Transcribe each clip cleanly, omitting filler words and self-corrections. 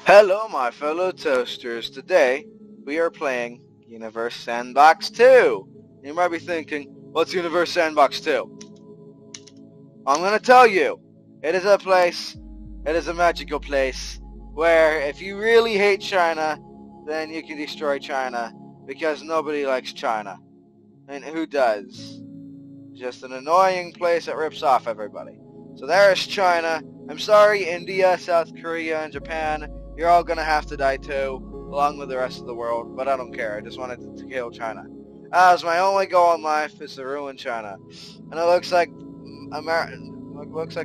Hello, my fellow toasters. Today, we are playing Universe Sandbox 2. You might be thinking, what's Universe Sandbox 2? I'm going to tell you. It is a magical place, where if you really hate China, then you can destroy China, because nobody likes China. And who does? Just an annoying place that rips off everybody. So there's China. I'm sorry, India, South Korea, and Japan. You're all gonna have to die too, along with the rest of the world. But I don't care. I just wanted to kill China. As my only goal in life is to ruin China. And it looks like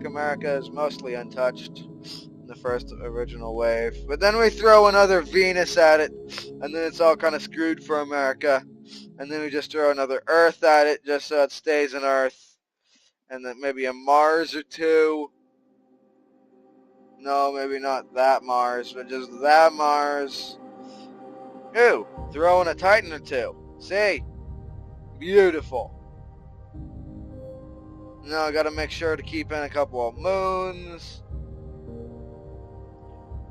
America is mostly untouched in the first original wave. But then we throw another Venus at it, and then it's all kind of screwed for America. And then we just throw another Earth at it just so it stays an Earth. And then maybe a Mars or two. No, maybe not that Mars, but just that Mars. Ooh, throw in a Titan or two. See? Beautiful. Now I gotta make sure to keep in a couple of moons.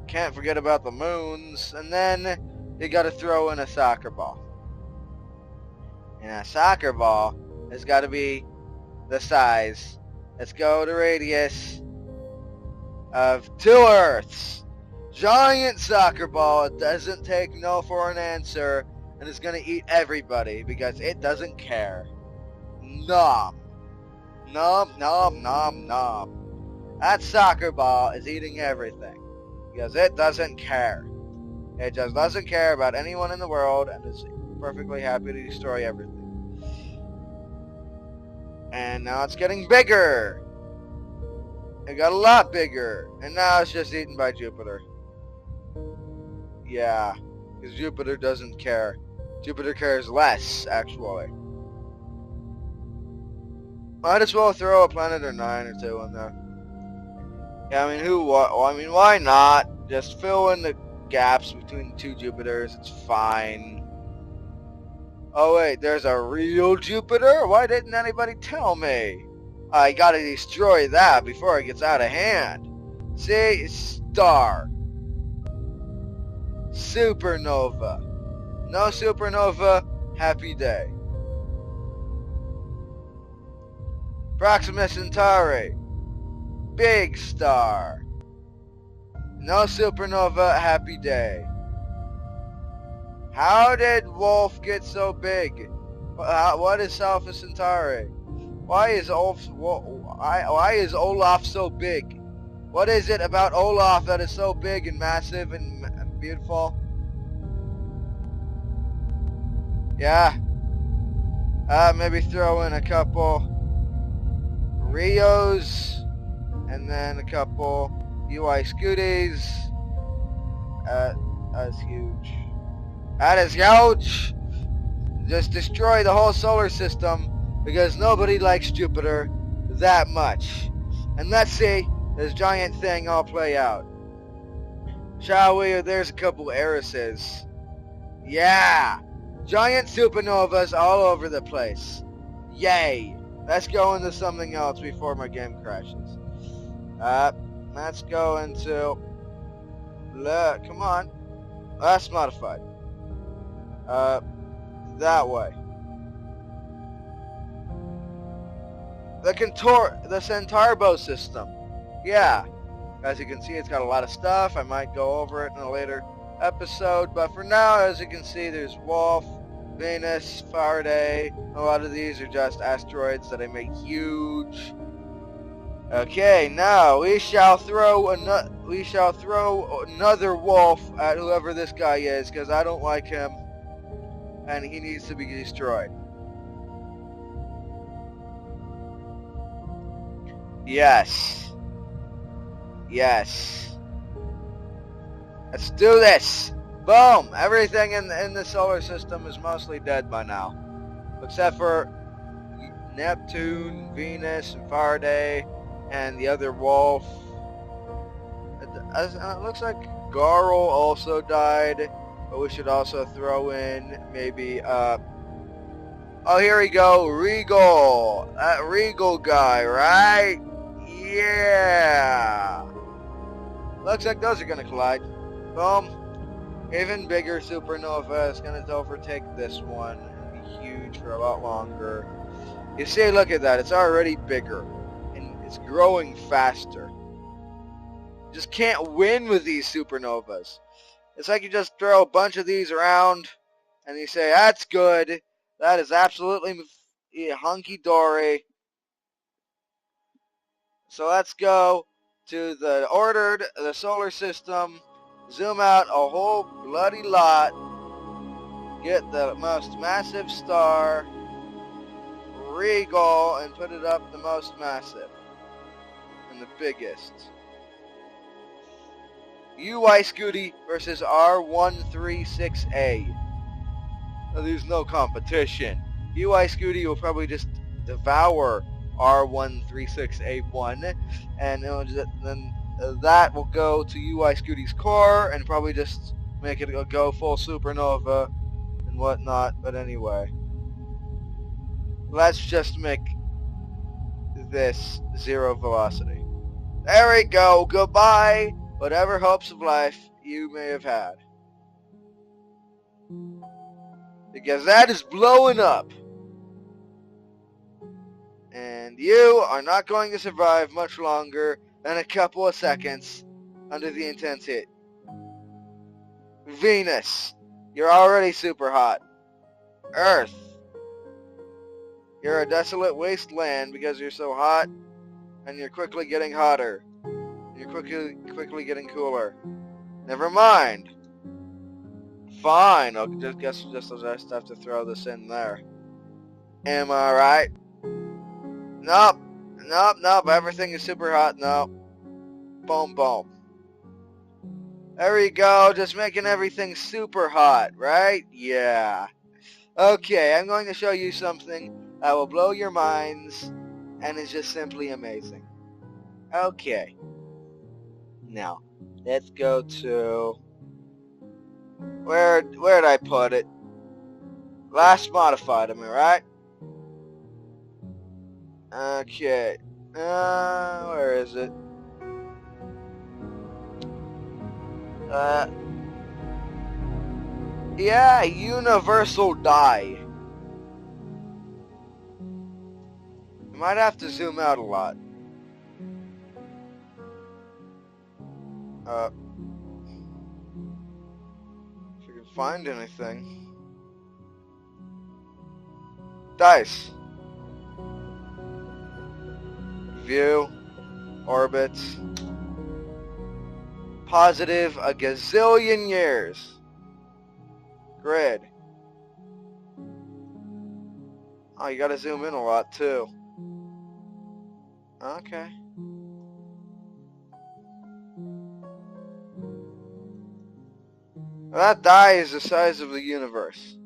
Can't forget about the moons. And then you gotta throw in a soccer ball. And a soccer ball has got to be the size. Let's go to radius of 2 Earths. Giant soccer ball. It doesn't take no for an answer. And it's going to eat everybody because it doesn't care. Nom. Nom, nom, nom, nom. That soccer ball is eating everything because it doesn't care. It just doesn't care about anyone in the world and is perfectly happy to destroy everything. And now it's getting bigger. It got a lot bigger. And now it's just eaten by Jupiter. Yeah, because Jupiter doesn't care. Jupiter cares less, actually. Might as well throw a planet or 9 or 2 in there. Yeah, I mean, why not? Just fill in the gaps between 2 Jupiters. It's fine. Oh wait, there's a real Jupiter? Why didn't anybody tell me? I gotta destroy that before it gets out of hand. See? Star. Supernova. No supernova, happy day. Proxima Centauri. Big star. No supernova, happy day. How did Wolf get so big? What is Alpha Centauri? Why is Olaf so big? What is it about Olaf that is so big and massive and beautiful? Yeah. Maybe throw in a couple Rios and then a couple UI Scooties. That's huge. That is huge! Just destroy the whole solar system because nobody likes Jupiter that much. And let's see this giant thing all play out. Shall we? There's a couple Erises. Yeah! Giant supernovas all over the place. Yay! Let's go into something else before my game crashes. Let's go into... Come on. That's modified. That way. The Centaurbo system. Yeah. As you can see, it's got a lot of stuff. I might go over it in a later episode. But for now, as you can see, there's Wolf, Venus, Faraday. A lot of these are just asteroids that I make huge. Okay, now we shall throw another Wolf at whoever this guy is, because I don't like him. And he needs to be destroyed. Yes. Yes. Let's do this. Boom. Everything in the solar system is mostly dead by now. Except for Neptune, Venus, and Faraday, and the other Wolf. It looks like Garl also died. But we should also throw in maybe, oh, here we go, Regal. That Regal guy, right? Yeah. Looks like those are going to collide. Boom. Even bigger supernova is going to overtake this one and be huge for a lot longer. You see, look at that. It's already bigger. And it's growing faster. You just can't win with these supernovas. It's like you just throw a bunch of these around and you say, that's good. That is absolutely hunky-dory. So let's go to the solar system, zoom out a whole bloody lot, get the most massive star, Regal, and put it up the most massive and the biggest. UI Scooty versus R136A. Now, there's no competition. UI Scooty will probably just devour R136A1, and then that will go to UI Scooty's core and probably just make it go full supernova and whatnot. But anyway, let's just make this zero velocity. There we go. Goodbye, whatever hopes of life you may have had. Because that is blowing up. And you are not going to survive much longer than a couple of seconds under the intense heat. Venus, you're already super hot. Earth, you're a desolate wasteland because you're so hot, and you're quickly getting hotter. You're quickly getting cooler. Never mind. Fine, I'll just have to throw this in there. Am I right? Nope. Everything is super hot. Nope. Boom, boom. There you go. Just making everything super hot, right? Yeah. Okay, I'm going to show you something that will blow your minds and is just simply amazing. Okay. Now, let's go to... Where'd I put it? Last modified, am I right? Okay. Where is it? Yeah, universal die. You might have to zoom out a lot. If you can find anything. Dice. View. Orbit. Positive a gazillion years. Grid. Oh, you gotta zoom in a lot too. Okay. That die is the size of the universe.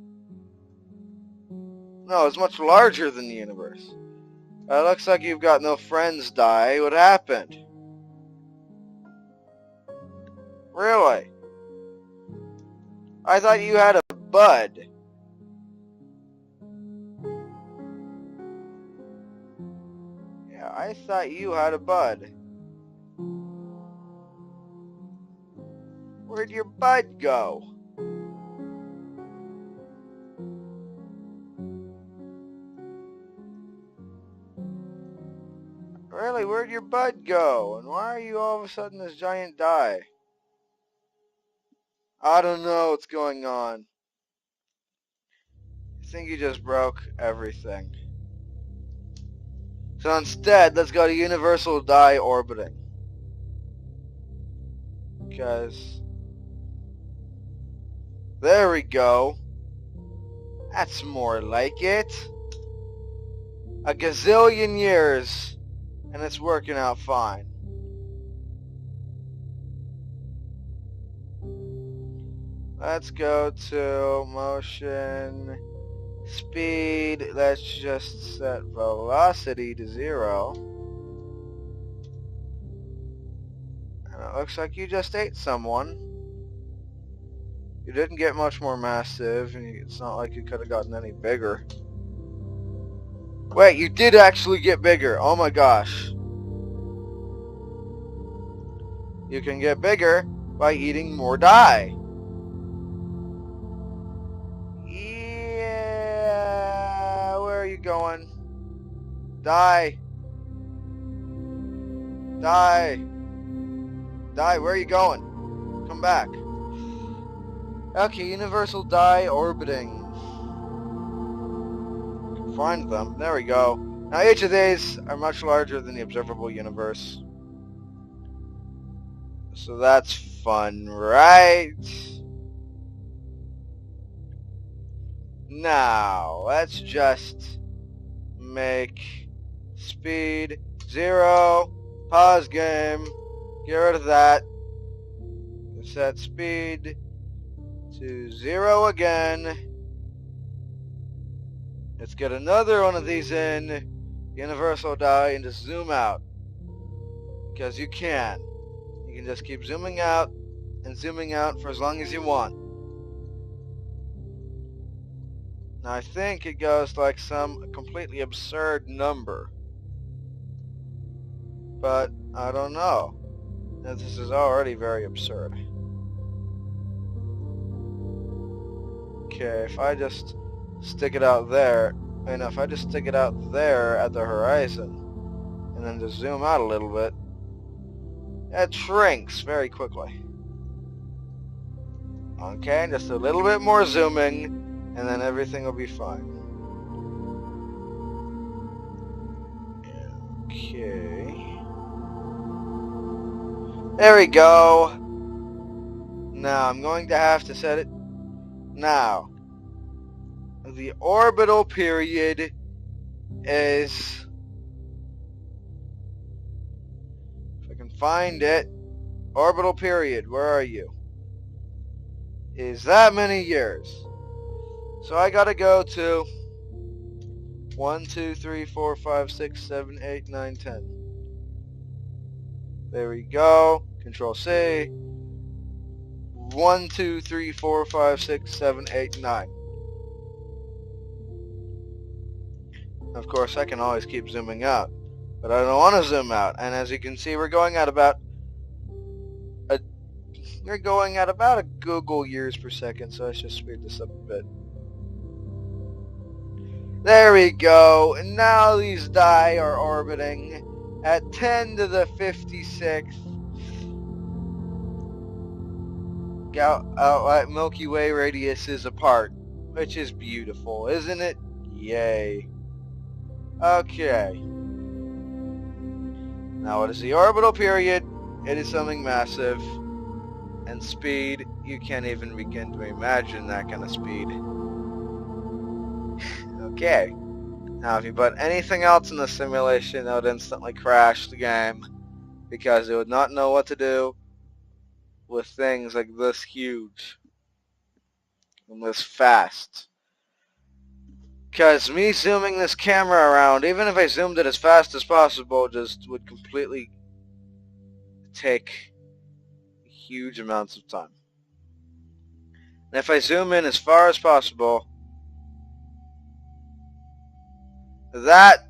No, it's much larger than the universe. It looks like you've got no friends, die. What happened? Really? I thought you had a bud. Yeah, I thought you had a bud. Where'd your bud go? Really, where'd your bud go? And why are you all of a sudden this giant die? I don't know what's going on. I think you just broke everything. So instead, let's go to universal die orbiting. Because... there we go. That's more like it. A gazillion years, and it's working out fine. Let's go to motion, speed. Let's just set velocity to 0. And it looks like you just ate someone. You didn't get much more massive, and it's not like you could have gotten any bigger. Wait, you did actually get bigger. Oh my gosh. You can get bigger by eating more dye. Yeah, where are you going? Die. Die. Die, where are you going? Come back. Okay, universal dye orbiting. Find them. There we go. Now each of these are much larger than the observable universe. So that's fun, right? Now, let's just make speed 0. Pause game. Get rid of that. Set speed to 0 again. Let's get another one of these in. Universal dye and just zoom out. Because you can. You can just keep zooming out and zooming out for as long as you want. Now I think it goes like some completely absurd number. But I don't know. This is already very absurd. Okay, if I just stick it out there, if I just stick it out there at the horizon, and then just zoom out a little bit, it shrinks very quickly. Okay, just a little bit more zooming, and then everything will be fine. Okay. There we go. Now, I'm going to have to set it. Now, the orbital period is, if I can find it, orbital period, where are you? Is that many years. So I gotta go to 1, 2, 3, 4, 5, 6, 7, 8, 9, 10. There we go. Control C. 1, 2, 3, 4, 5, 6, 7, 8, 9. Of course, I can always keep zooming out, but I don't want to zoom out. And as you can see, we're going at about a Google years per second. So let's just speed this up a bit. There we go. And now these dye are orbiting at 10 to the 56th Milky Way radiuses apart, which is beautiful, isn't it? Yay. Okay. Now what is the orbital period? It is something massive. And speed, you can't even begin to imagine that kind of speed. Okay. Now if you put anything else in the simulation, that would instantly crash the game, because it would not know what to do with things like this huge and this fast. Because me zooming this camera around, even if I zoomed it as fast as possible, just would completely take huge amounts of time. And if I zoom in as far as possible, that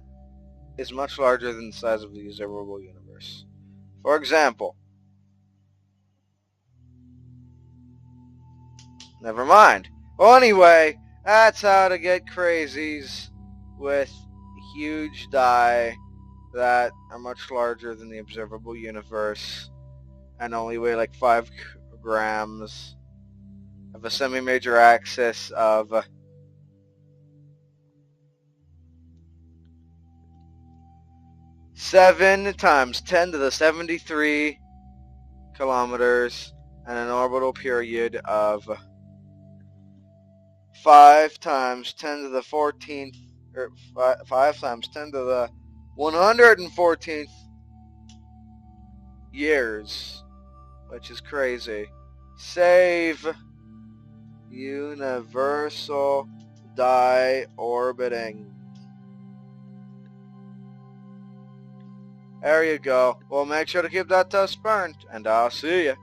is much larger than the size of the observable universe. For example, never mind. Well, anyway, that's how to get crazies with huge dye that are much larger than the observable universe and only weigh like 5 grams, have a semi-major axis of 7 times 10 to the 73 kilometers, and an orbital period of 5 times 10 to the 14th, or 5 times 10 to the 114th years, which is crazy. Save universal dye orbiting. There you go. Well, make sure to keep that test burned, and I'll see you.